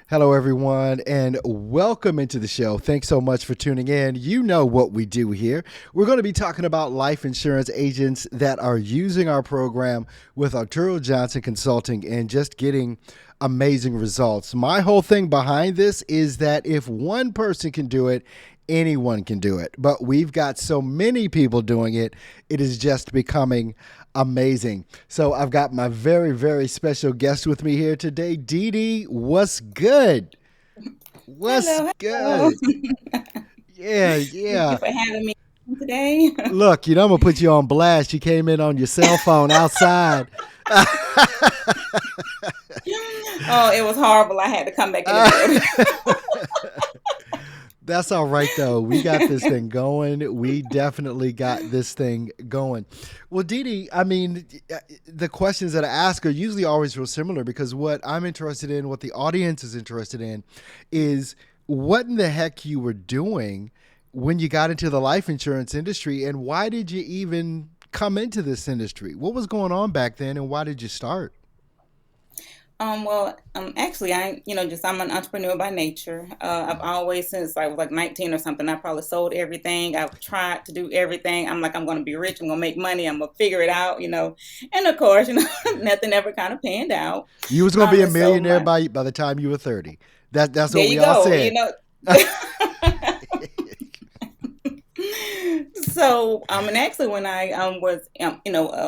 Hello, everyone, and welcome into the show. Thanks so much for tuning in. You know what we do here. We're going to be talking about life insurance agents that are using our program with Arturo Johnson Consulting and just getting amazing results. My whole thing behind this is that if one person can do it, anyone can do it. But we've got so many people doing it, it is just becoming amazing. So I've got my very, very special guest with me here today. Dede, what's good? What's Hello, hello. good? Yeah, Thank you yeah. for having me today. Look, I'm gonna put you on blast. You came in on your cell phone outside. Oh, it was horrible. I had to come back in the building. That's all right, though. We got this thing going. We definitely got this thing going. Well, Dede, the questions that I ask are usually always real similar because what I'm interested in, what the audience is interested in, is what in the heck you were doing when you got into the life insurance industry and why did you even come into this industry? What was going on back then and why did you start? Actually, I'm an entrepreneur by nature. I've always, since I was like 19 or something, I probably sold everything. I've tried to do everything. I'm like, I'm going to be rich. I'm going to make money. I'm going to figure it out. And of course, nothing ever kind of panned out. You was gonna be a And so millionaire by the time you were 30. That's there what we you all go. said. And actually, when I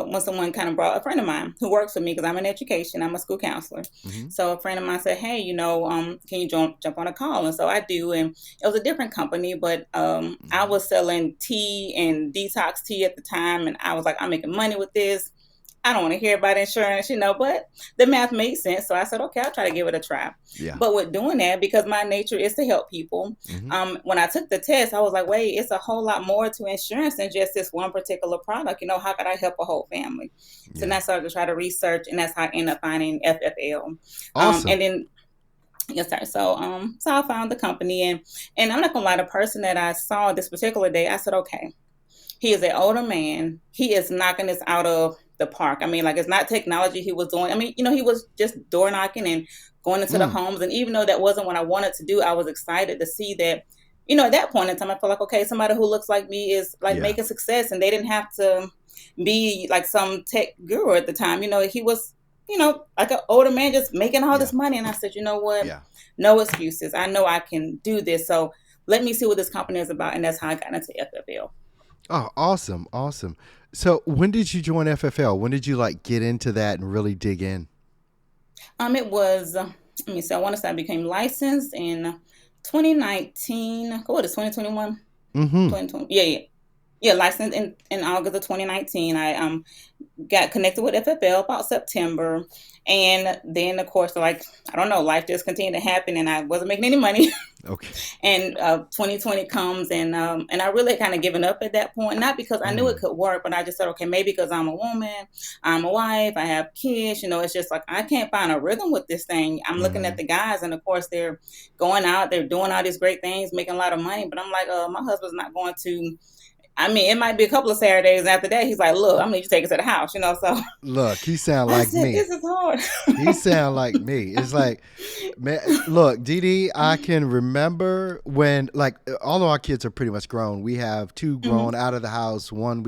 when someone kind of brought a friend of mine who works with me because I'm in education, I'm a school counselor. Hmm. So a friend of mine said, "Hey, can you jump on a call?" And so I do, and it was a different company, but I Hmm. was selling tea and detox tea at the time, and I was like, "I'm making money with this. I don't want to hear about insurance, but the math made sense. So I said, okay, I'll try to give it a try. Yeah. But with doing that, because my nature is to help people, Hmm. when I took the test, I was like, wait, it's a whole lot more to insurance than just this one particular product. How could I help a whole family? So then Yeah. I started to try to research, and that's how I ended up finding FFL. Awesome. And then Yes, sir. So I found the company, and I'm not gonna lie, the person that I saw this particular day, I said, okay, he is an older man. He is knocking this out of the park. I mean, like it's not technology he was doing. I mean, he was just door knocking and going into the Mm. homes. And even though that wasn't what I wanted to do, I was excited to see that. At that point in time, I felt like, okay, somebody who looks like me is like Yeah. making success, and they didn't have to be like some tech guru at the time. He was, like an older man just making all Yeah. this money. And I said, you know what? Yeah. No excuses. I know I can do this. So let me see what this company is about. And that's how I got into FFL. Oh, awesome. Awesome. So when did you join FFL? When did you like get into that and really dig in? It was, let me see, I want to say I became licensed in 2019. What is 2021? Mm-hmm. 2020. Yeah, yeah. Yeah, licensed in August of 2019. I got connected with FFL about September. And then, of course, like, I don't know, life just continued to happen and I wasn't making any money. Okay. And 2020 comes, and I really kind of given up at that point, not because I knew it Mm. could work, but I just said, okay, maybe because I'm a woman, I'm a wife, I have kids, it's just like I can't find a rhythm with this thing. I'm looking Mm-hmm. at the guys, and of course they're going out, they're doing all these great things, making a lot of money, but I'm like, my husband's not going to. I mean, it might be a couple of Saturdays after that. He's like, look, I'm gonna need you to take us to the house. So Look, he sound I like said, me. this is hard. He sound like me. It's like, man, look, Dede, I can remember when, like, all of our kids are pretty much grown. We have two Hmm. grown out of the house. One,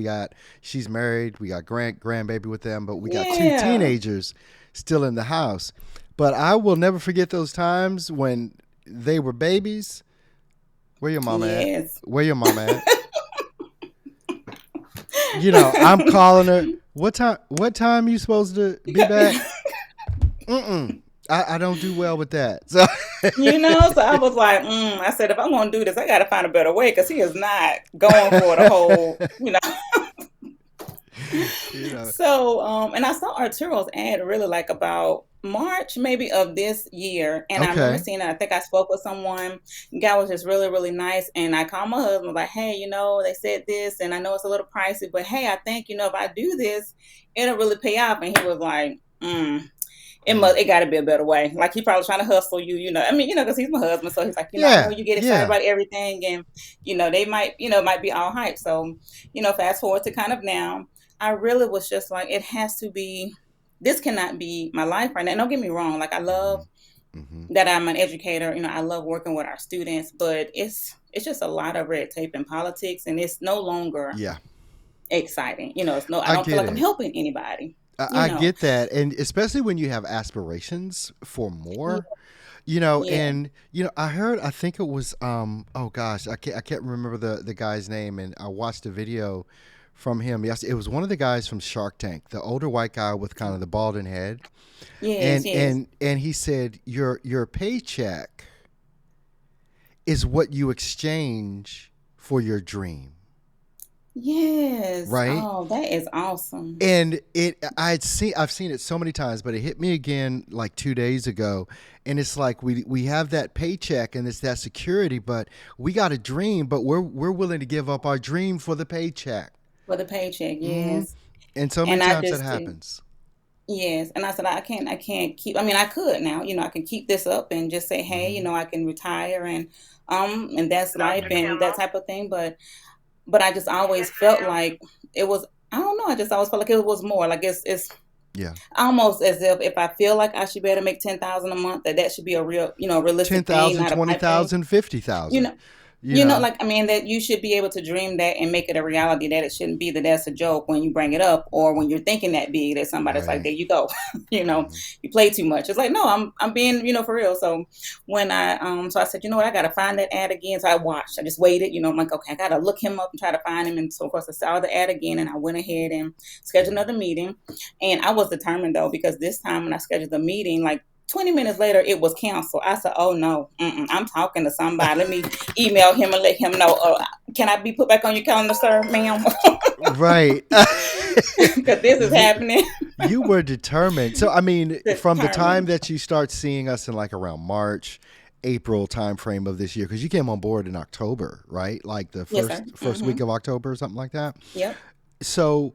she's married. We got grandbaby with them, but we got two Yeah. teenagers still in the house. But I will never forget those times when they were babies. Where your mama at? Yes. Where your mama at? I'm calling her. What time? What time you supposed to be back? Mm-mm. I don't do well with that. So So I was like, I said, if I'm going to do this, I got to find a better way because he is not going for the whole. you know. And I saw Arturos ad really like about March maybe of this year. And I remember Okay. seeing it. I think I spoke with someone. The guy was just really, really nice. And I called my husband, like, hey, they said this, and I know it's a little pricey, but hey, I think, if I do this, it'll really pay off. And he was like, Mm. it got to be a better way. Like he probably trying to hustle you. I mean, because he's my husband, so he's like, I know Yeah. you get excited Yeah. about everything, and they might be all hype. So, fast forward to kind of now, I really was just like, it has to be. This cannot be my life right now. And don't get me wrong. Like I love Hmm. that I'm an educator. I love working with our students, but it's just a lot of red tape in politics, and it's no longer Yeah, exciting. It's no, I I don't feel get like I'm it. helping anybody. I get that, and especially when you have aspirations for Yeah, more, yeah, I think it was oh gosh, I can't remember the guy's name, and I watched a video from him. Yes, it was one of the guys from Shark Tank, the older white guy with kind of the balding head, yes, and yes, and he said your paycheck is what you exchange for your dream, yes. right? Oh, that is awesome. And I've seen it so many times, but it hit me again like 2 days ago, and it's like we have that paycheck and it's that security, but we got a dream, but we're willing to give up our dream for the paycheck. For the paycheck, Hmm. yes. And so many And I times that just do. happens. Yes, and I said I can't keep. I mean, I could now. I can keep this up and just say, hey, Hmm. I can retire and that's life Dr. and that Kimball. type of thing. But I just always Yes, felt ma'am. like it was. I don't know. I just always felt like it was more. Like it's Yeah. almost as if I feel like I should be able to make 10,000 a month, that should be a real Ten realistic thing, thousand, not a twenty pipe dream. thousand, fifty You thousand. know, You know. like, I mean, that you should be able to dream that and make it a reality, that it shouldn't be that that's a joke when you bring it up, or when you're thinking that big, that somebody's like, Right. there you go. you know, Hmm. you play too much. It's like, no, I'm being, for real. So so I said, you know what, I got to find that ad again. So I just waited, I'm like, okay, I got to look him up and try to find him. And so of course I saw the ad again, and I went ahead and scheduled another meeting. And I was determined though, because this time when I scheduled the meeting, like 20 minutes later, it was canceled. I said, oh no, I'm talking to somebody. Let me email him and let him know. Can I be put back on your calendar, sir, ma'am? Right. Because this is you happening. you were determined. So I mean, from the time Determined. that you start seeing us in like around March, April timeframe of this year, because you came on board in October, right? Like the Yes, sir. first week of October or something like that. Yep. So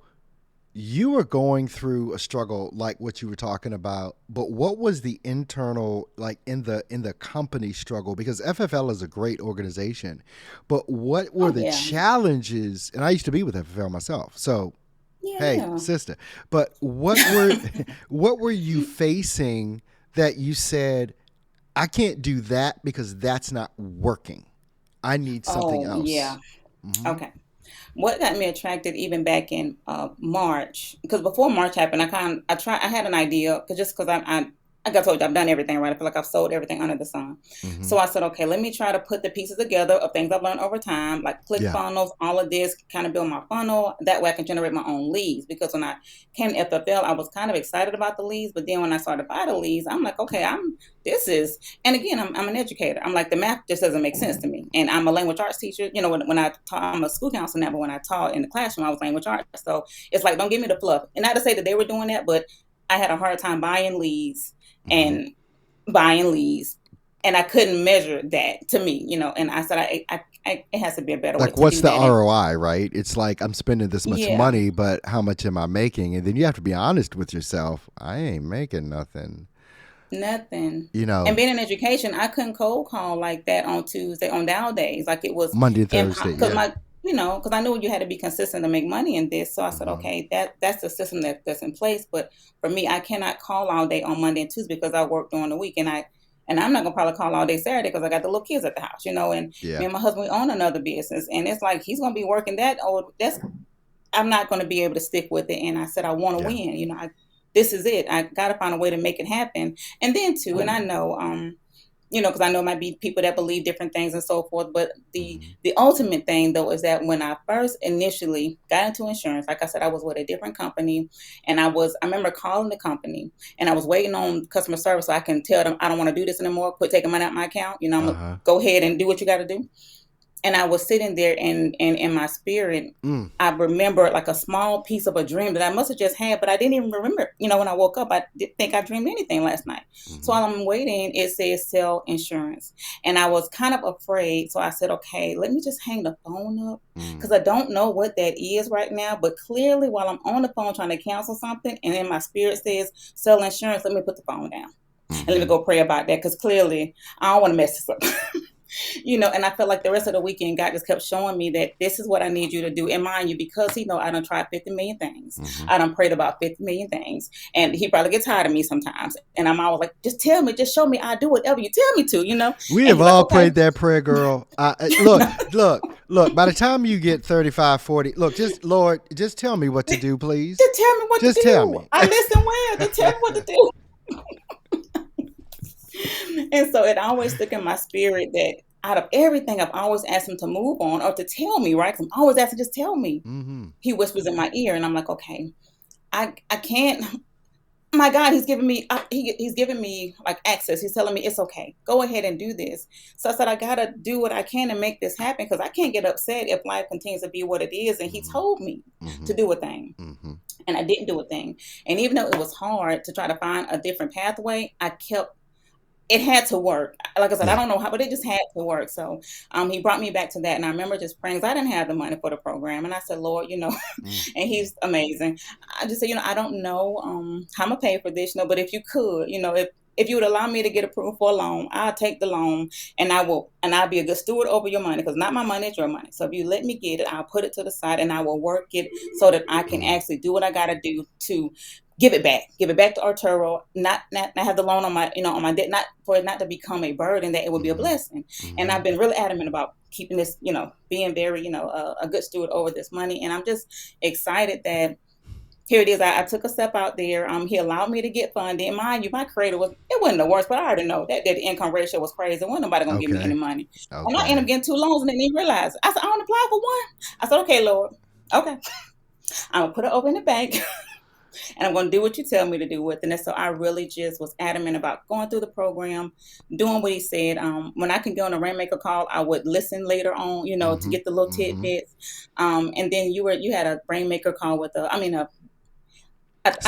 you were going through a struggle like what you were talking about, but what was the internal, like in the company struggle? Because FFL is a great organization, but what were Oh the yeah. challenges? And I used to be with FFL myself, so hey Yeah. sister, but what were what were you facing that you said, I can't do that because that's not working, I need something Oh yeah. else? Hmm. Okay. What got me attracted even back in March, because before March happened, I had an idea, because like I told you, I've done everything right. I feel like I've sold everything under the sun. Hmm. So I said, okay, let me try to put the pieces together of things I've learned over time, like click Yeah. funnels, all of this, kind of build my funnel. That way I can generate my own leads. Because when I came to FFL, I was kind of excited about the leads, but then when I started to buy the leads, I'm like, okay, this is, and again, I'm an educator. I'm like, the math just doesn't make sense to me. And I'm a language arts teacher. When I taught, I'm a school counselor now, but when I taught in the classroom, I was language arts. So it's like, don't give me the fluff. And not to say that they were doing that, but I had a hard time buying leads Hmm. and buying leads, and I couldn't measure that to me, and I said, it has to be a better way Like, to what's do the that. And ROI, right? It's like I'm spending this much yeah, money, but how much am I making? And then you have to be honest with yourself. I ain't making nothing. nothing. You And know, being in education, I couldn't cold call like that on Tuesday, on down days. Like it was Monday and Thursday. impossible, because Yeah. because I knew you had to be consistent to make money in this. So I said, Hmm. okay, that's the system that's in place. But for me, I cannot call all day on Monday and Tuesday because I work during the week, and I'm not gonna probably call all day Saturday because I got the little kids at the house, and Yeah. me and my husband, we own another business, and it's like he's gonna be working that. Oh, that's I'm not going to be able to stick with it. And I said, I want to Yeah. win. This is it. I got to find a way to make it happen. And then too, and I know, because I know it might be people that believe different things and so forth. But the Hmm. the ultimate thing though is that when I first initially got into insurance, like I said, I was with a different company, and I remember calling the company, and I was waiting on customer service so I can tell them I don't want to do this anymore. Quit taking money out of my account. I'm Uh gonna huh. go ahead and do what you got to do. And I was sitting there, and in my spirit, Mm. I remembered like a small piece of a dream that I must have just had, but I didn't even remember. When I woke up, I didn't think I dreamed anything last night. So Hmm. while I'm waiting, it says sell insurance. And I was kind of afraid. So I said, okay, let me just hang the phone up because Mm. I don't know what that is right now. But clearly, while I'm on the phone trying to cancel something, and then my spirit says sell insurance, let me put the phone down and let me Hmm. go pray about that, because clearly I don't want to mess this up. And I felt like the rest of the weekend, God just kept showing me that this is what I need you to do. And mind you, because He know I done tried 50 million things. Hmm. I done prayed about 50 million things. And He probably gets tired of me sometimes. And I'm always like, just tell me, just show me, I'll do whatever you tell me to. We And have He's like, all okay. prayed that prayer, girl. Look, look. By the time you get 35, 40, look, just Lord, just tell me what to do, please. Just tell me what to Just tell do. me. I listen well. Just tell me what to do. And so it always stuck in my spirit that out of everything, I've always asked Him to move on or to tell me, right? 'Cause I'm always asking, just tell me. Hmm. He whispers in my ear, and I'm like, okay, I can't. My God, he's giving me like access. He's telling me it's okay. Go ahead and do this. So I said, I gotta do what I can to make this happen because I can't get upset if life continues to be what it is. And He Hmm. told me Hmm. to do a thing. Hmm. And I didn't do a thing. And even though it was hard to try to find a different pathway, it had to work. Like I said, I Yeah. don't know how, but it just had to work. So He brought me back to that. And I remember just praying 'cause I didn't have the money for the program. And I said, Lord, and Hmm. He's amazing. I just said, I don't know how I'm gonna pay for this, but if you could, if you would allow me to get approved for a loan, I'll take the loan and I'll be a good steward over your money because not my money, it's your money. So if you let me get it, I'll put it to the side and I will work it so that I can Hmm. actually do what I gotta do to give it back to Arturo, not have the loan on my debt, not for it not to become a burden, that it would be a Hmm. blessing. And Hmm. I've been really adamant about keeping this, being very, a good steward over this money. And I'm just excited that here it is. I took a step out there. He allowed me to get funded. And mind you, my creator it wasn't the worst, but I already know that the income ratio was crazy. Wasn't nobody gonna give me any Okay. money. And I ended Okay. up getting two loans and didn't even realize it. I said, I want to apply for one. I said, okay, Lord. Okay. I'm gonna put it over in the bank and I'm gonna do what you tell me to do with it. And so I really just was adamant about going through the program, doing what He said. When I can get on a rainmaker call, I would listen later on, to Hmm. get the little Hmm. tidbits. And then you had a rainmaker call with I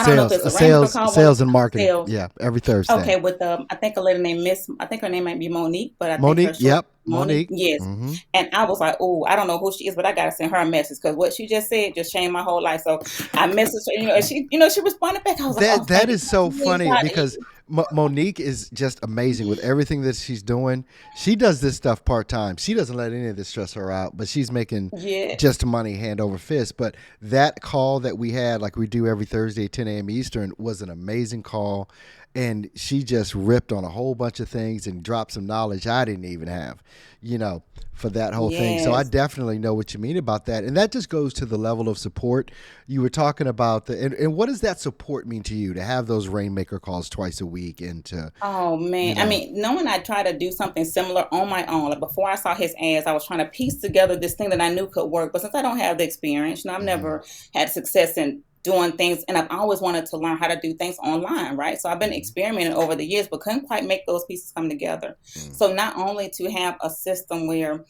don't know if Sales, it's a rainmaker call with sales and marketing. sales. Yeah, every Thursday. Okay, with I think a lady named Miss. I think her name might be Monique, but I think her Monique. short Yep. Monique. Monique. Yes, Hmm. and I was like, oh, I don't know who she is, but I gotta send her a message because what she just said just changed my whole life. So I messaged her, and she responded back. I was like, oh, That thank you, is so funny God. because Monique is just amazing with everything that she's doing. She does this stuff part time. She doesn't let any of this stress her out, but she's making Yes, just money hand over fist. But that call that we had, like we do every Thursday at 10 a.m. Eastern, was an amazing call. And she just ripped on a whole bunch of things and dropped some knowledge I didn't even have, for that whole thing. So I yes. definitely know what you mean about that. And that just goes to the level of support you were talking about. And what does that support mean to you to have those rainmaker calls twice a week and to, Oh you man, I know, mean, knowing I tried to do something similar on my own, like before I saw his ads, I was trying to piece together this thing that I knew could work. But since I don't have the experience, I've hmm, never had success in doing things, and I've always wanted to learn how to do things online, right? So I've been hmm, experimenting over the years, but couldn't quite make those pieces come together. hmm, So not only to have a system where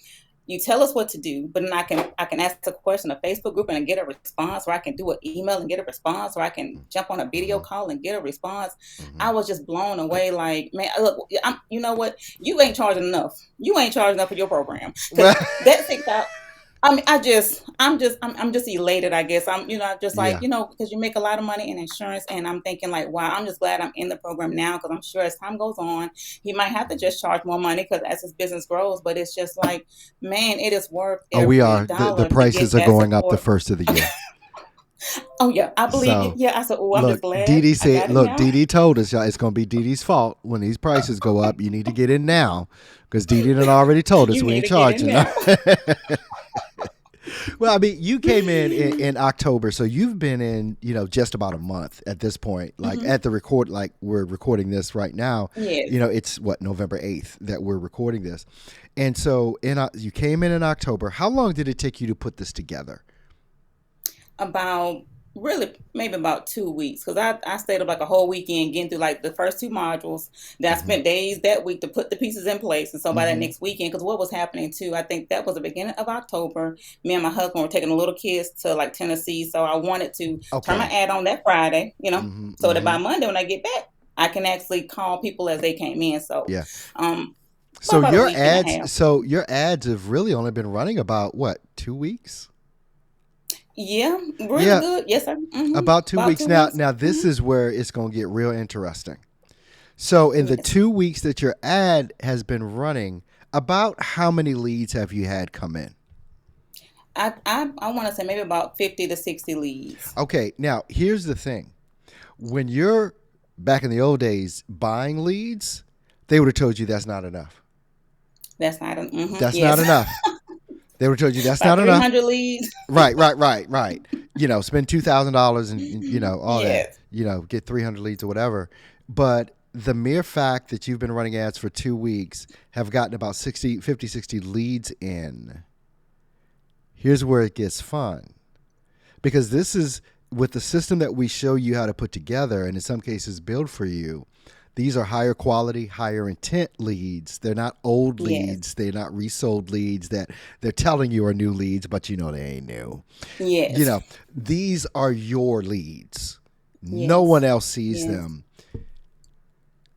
you tell us what to do, but then I can ask a question in a Facebook group and I get a response, or I can do an email and get a response, or I can jump on a video hmm, call and get a response. hmm. I was just blown away. Like, man, look, you know what? You ain't charging enough. You ain't charging enough for your program because Well, that 6 out. I mean, I'm just elated. I guess just like yeah. because you make a lot of money in insurance, and I'm thinking like, wow, I'm just glad I'm in the program now because I'm sure as time goes on, he might have to just charge more money because as his business grows. But it's just like, man, it is worth Oh, we every are. The dollar to get prices are that going up the support. first of the year. Oh yeah, I believe you. So Yeah, I said, oh, I'm look, just glad Dede I said, got it look, now. Dede told us, y'all, it's going to be Dede's fault when these prices go up. You need to get in now because Dede done already told us You we need ain't to get in charging. now. Well, I mean, you came in October, so you've been in, just about a month at this point. Like Hmm. at the record, like we're recording this right now. Yes, It's what November 8th that we're recording this, and so you came in October. How long did it take you to put this together? about really maybe about 2 weeks because I stayed up like a whole weekend getting through like the first two modules. Then I Mm-hmm. spent days that week to put the pieces in place. And so by that Mm-hmm. next weekend, because what was happening too, I think that was the beginning of October. Me and my husband were taking the little kids to like Tennessee, so I wanted to turn my Okay. ad on that Friday, Mm-hmm. so that Mm-hmm. by Monday when I get back, I can actually call people as they came in. So, Yeah. um, So about a your week and a ads, half. so your ads have really only been running about what, 2 weeks? Yeah, really Yeah, good. Yes, sir. about two About weeks. two Now, weeks. now this is where it's going to get real interesting. So in the Yes. 2 weeks that your ad has been running, About how many leads have you had come in? I want to say maybe about 50 to 60 leads. Okay, now here's the thing. When you're back in the old days buying leads, they would have told you that's not enough. That's not That's not yes. enough. They would have told you that's About not enough. 300 leads. Right. Spend $2,000 and all that. Yes. Get 300 leads or whatever. But the mere fact that you've been running ads for 2 weeks, have gotten about 50, 60 leads in. Here's where it gets fun, because this is with the system that we show you how to put together, and in some cases build for you. These are higher quality, higher intent leads. They're not old leads. Yes. They're not resold leads that they're telling you are new leads, but they ain't new. Yes. These are your leads. No Yes. one else sees Yes. them.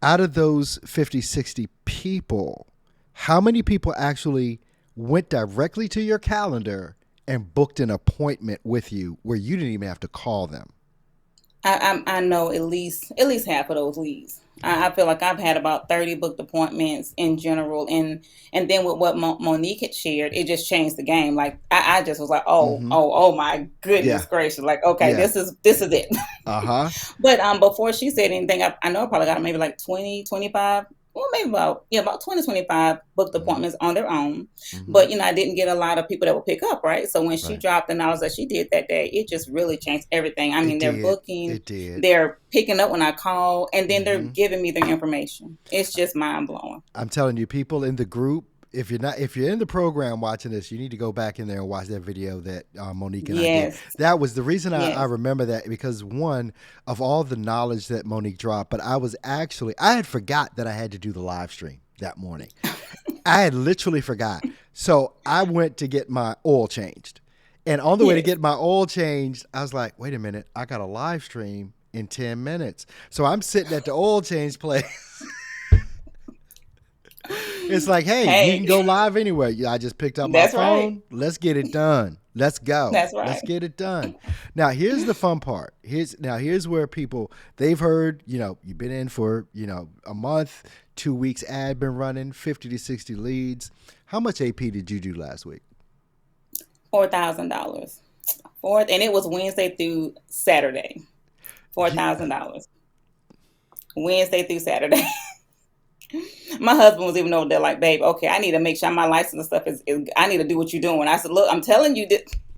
Out of those 50, 60 people, how many people actually went directly to your calendar and booked an appointment with you where you didn't even have to call them? I know at least half of those leads. I feel like I've had about 30 booked appointments in general, and then with what Monique had shared, it just changed the game. Like I just was like, Mm-hmm. oh my Yeah. goodness gracious! Like okay, Yeah. this is it. Uh-huh. But before she said anything, I know I probably got maybe like 20, 25. Well, maybe about 20, 25 booked Mm-hmm. appointments on their own. Mm-hmm. But, I didn't get a lot of people that would pick up, right? So when she Right. dropped the knowledge that she did that day, it just really changed everything. I mean, It they're did. booking, It did. they're picking up when I call, and then they're Mm-hmm. giving me their information. It's just mind blowing. I'm telling you, people in the group, if you're in the program watching this, you need to go back in there and watch that video that Monique and I did. Yes. That was the reason I Yes. remember that, because one of all the knowledge that Monique dropped, but I had forgot that I had to do the live stream that morning. I had literally forgot. So I went to get my oil changed. And on the way to Yes. get my oil changed, I was like, wait a minute, I got a live stream in 10 minutes. So I'm sitting at the oil change place. It's like, hey, you can go live anywhere. I just picked up my That's phone. right. Let's get it done. Let's go. That's Let's right. get it done. Now, here's the fun part. Here's where people, they've heard, you've been in for, a month, 2 weeks ad been running, 50 to 60 leads. How much AP did you do last week? $4,000. And it was Wednesday through Saturday. $4,000. Wednesday through Saturday. My husband was even over there like, babe, okay, I need to make sure my license and stuff is I need to do what you're doing. I said, look, I'm telling you,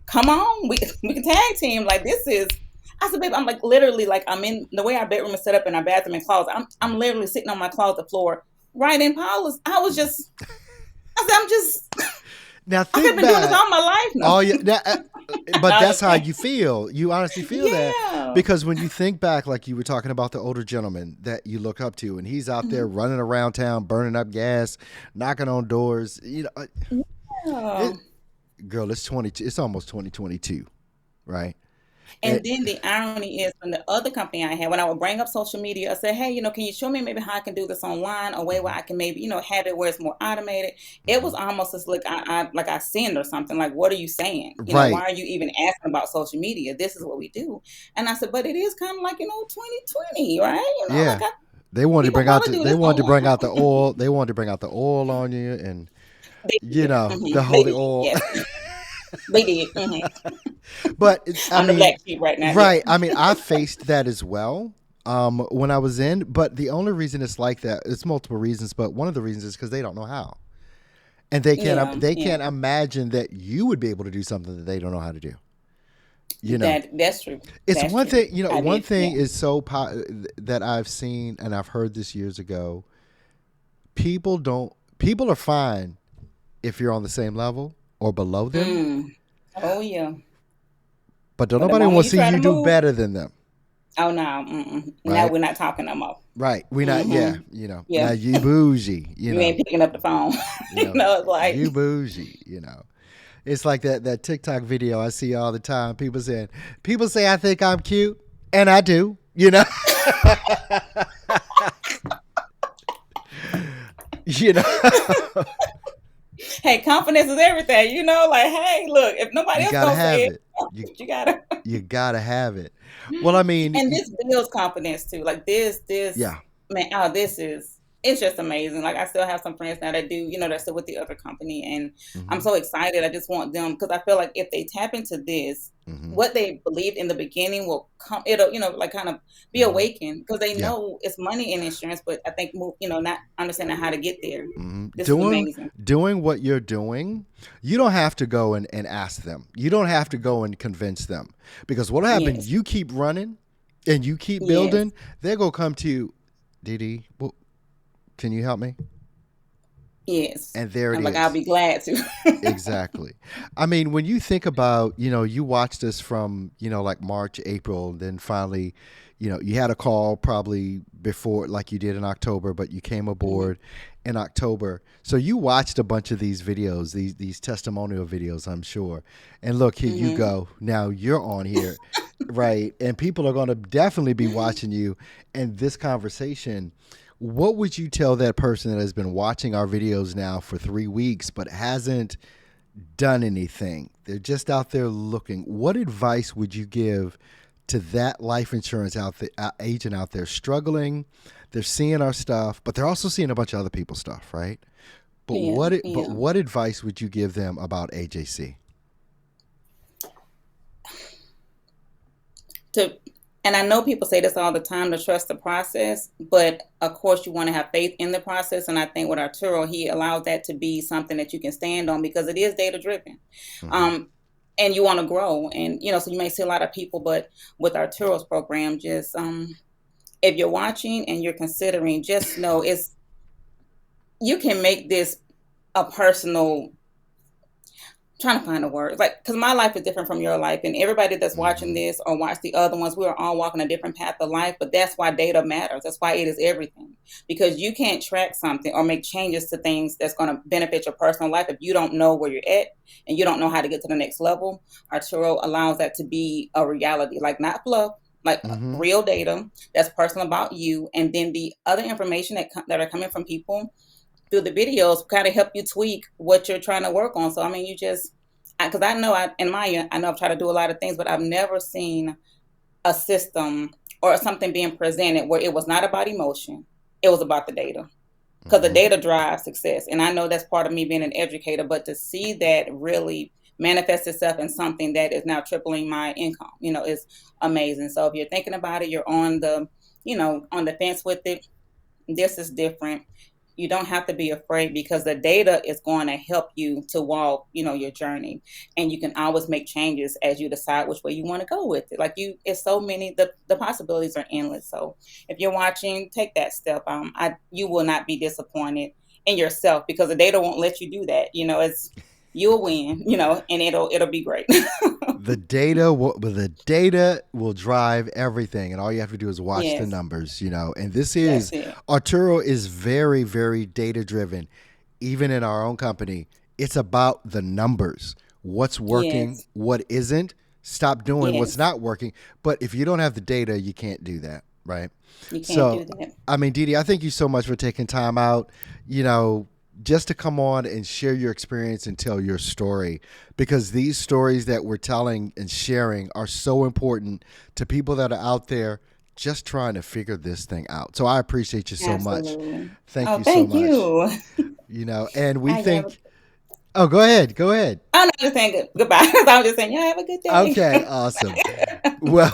come on, we can tag team. Like I said, babe, I'm like literally like I'm in the way our bedroom is set up in our bathroom and closet. I'm literally sitting on my closet floor right in Paula's. I said, I'm just, Now I've been doing this all my life now. Oh yeah, but that's how you feel. You honestly feel that, because when you think back, like you were talking about the older gentleman that you look up to, and he's out there running around town, burning up gas, knocking on doors. Girl, it's almost 2022, right? And then the irony is, from the other company I had, when I would bring up social media, I said, hey, can you show me maybe how I can do this online, a way where I can maybe, have it where it's more automated. It was almost as like I sinned or something. Like, what are you saying? Right. Why are you even asking about social media? This is what we do. And I said, but it is kind of like, 2020, right? Yeah. Like they wanted to bring out the oil. online. They wanted to bring out the oil on you, and Mhm. the holy oil. Yes. They did. Mm-hmm. But I'm the black sheep right now. right. I mean, I faced that as well when I was in. But the only reason it's like that, it's multiple reasons. But one of the reasons is because they don't know how, and they can't imagine that you would be able to do something that they don't know how to do. That's true. It's That's one true. thing. One thing is that I've seen and I've heard this years ago. People are fine if you're on the same level or below them. Oh yeah. But don't nobody want to see you do better than them. Oh no. Mm-mm. Right? Now we're not talking no more. Right. We're not. Yeah. Yeah. Now you bougie. You ain't picking up the phone. It's like you bougie. It's like that TikTok video I see all the time. People say I think I'm cute, and I do. Hey, confidence is everything. Like, hey, look, if nobody else don't say it, you gotta. You gotta have it. Well, I mean, and this builds confidence too. Like this, yeah, man. Oh, this is it's just amazing. Like I still have some friends now that do, they're still with the other company, and I'm Hmm. so excited. I just want them because I feel like if they tap into this, Hmm. what they believed in the beginning will come. It'll, like kind of be Hmm. awakened because they Yeah. know it's money in insurance, but I think not understanding how to get there. Hmm. This is Doing amazing. doing what you're doing, you don't have to go and ask them. You don't have to go and convince them because what'll happen? Yes, You keep running, and you keep yes, building. They're gonna come to you, Dede. Well, can you help me? yes. And there it I'm like, I'll is. be glad to. Exactly. I mean, when you think about, you watched us from, like March, April, then finally, you had a call probably before, like you did in October, but you came Hmm. aboard in October. So you watched a bunch of these videos, these testimonial videos, I'm sure. And look, here you Hmm. go. Now you're on here, right? And people are going to definitely be watching you. And this conversation, what would you tell that person that has been watching our videos now for 3 weeks but hasn't done anything? They're just out there looking. What advice would you give to that life insurance agent out there struggling? They're seeing our stuff, but they're also seeing a bunch of other people's stuff, right? But Yeah, but yeah. what advice would you give them about AJC? to and I know people say this all the time, to trust the process, but of course you want to have faith in the process. And I think with Arturo, he allows that to be something that you can stand on because it is data driven. Hmm. Um, and you want to grow. And so you may see a lot of people, but with Arturo's program, just if you're watching and you're considering, just know it's you can make this a personal, trying to find a word, like, because my life is different from your life, and everybody that's watching Hmm. this or watch the other ones, we are all walking a different path of life. But that's why data matters. That's why it is everything, because you can't track something or make changes to things that's going to benefit your personal life if you don't know where you're at and you don't know how to get to the next level. Arturo allows that to be a reality, like not fluff, like Hmm. real data that's personal about you, and then the other information that are coming from people through the videos kind of help you tweak what you're trying to work on. So I mean, you just, because I know in my, I know I've tried to do a lot of things, but I've never seen a system or something being presented where it was not about emotion, it was about the data, because the Hmm. data drives success. And I know that's part of me being an educator, but to see that really manifest itself in something that is now tripling my income, is amazing. So if you're thinking about it, you're on the, on the fence with it, this is different. You don't have to be afraid because the data is going to help you to walk, your journey. And you can always make changes as you decide which way you want to go with it. Like it's so many, the possibilities are endless. So if you're watching, take that step. You will not be disappointed in yourself because the data won't let you do that. You'll win, and it'll be great. The data will drive everything, and all you have to do is watch the Yes, numbers. And this that's is it. Arturo is very, very data driven. Even in our own company, it's about the numbers. What's working, Yes, what isn't. Stop doing what's yes, not working. But if you don't have the data, you can't do that, right? you can't So, do that. I mean, Didi, I thank you so much for taking time out, you know, just to come on and share your experience and tell your story, because these stories that we're telling and sharing are so important to people that are out there just trying to figure this thing out. So I appreciate you so much. Absolutely. Thank Oh, you so thank much. you. And we I have a, think, oh, go ahead. Go ahead. oh, no, just saying goodbye. I was just saying, yeah, have a good day. Okay, awesome. Well,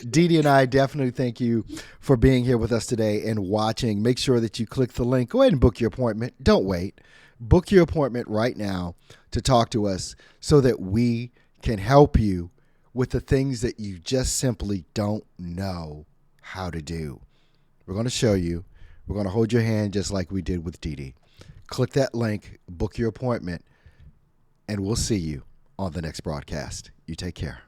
Didi and I definitely thank you for being here with us today and watching. Make sure that you click the link. Go ahead and book your appointment. Don't wait. Book your appointment right now to talk to us so that we can help you with the things that you just simply don't know how to do. We're going to show you. We're going to hold your hand just like we did with Didi. Click that link, book your appointment, and we'll see you on the next broadcast. You take care.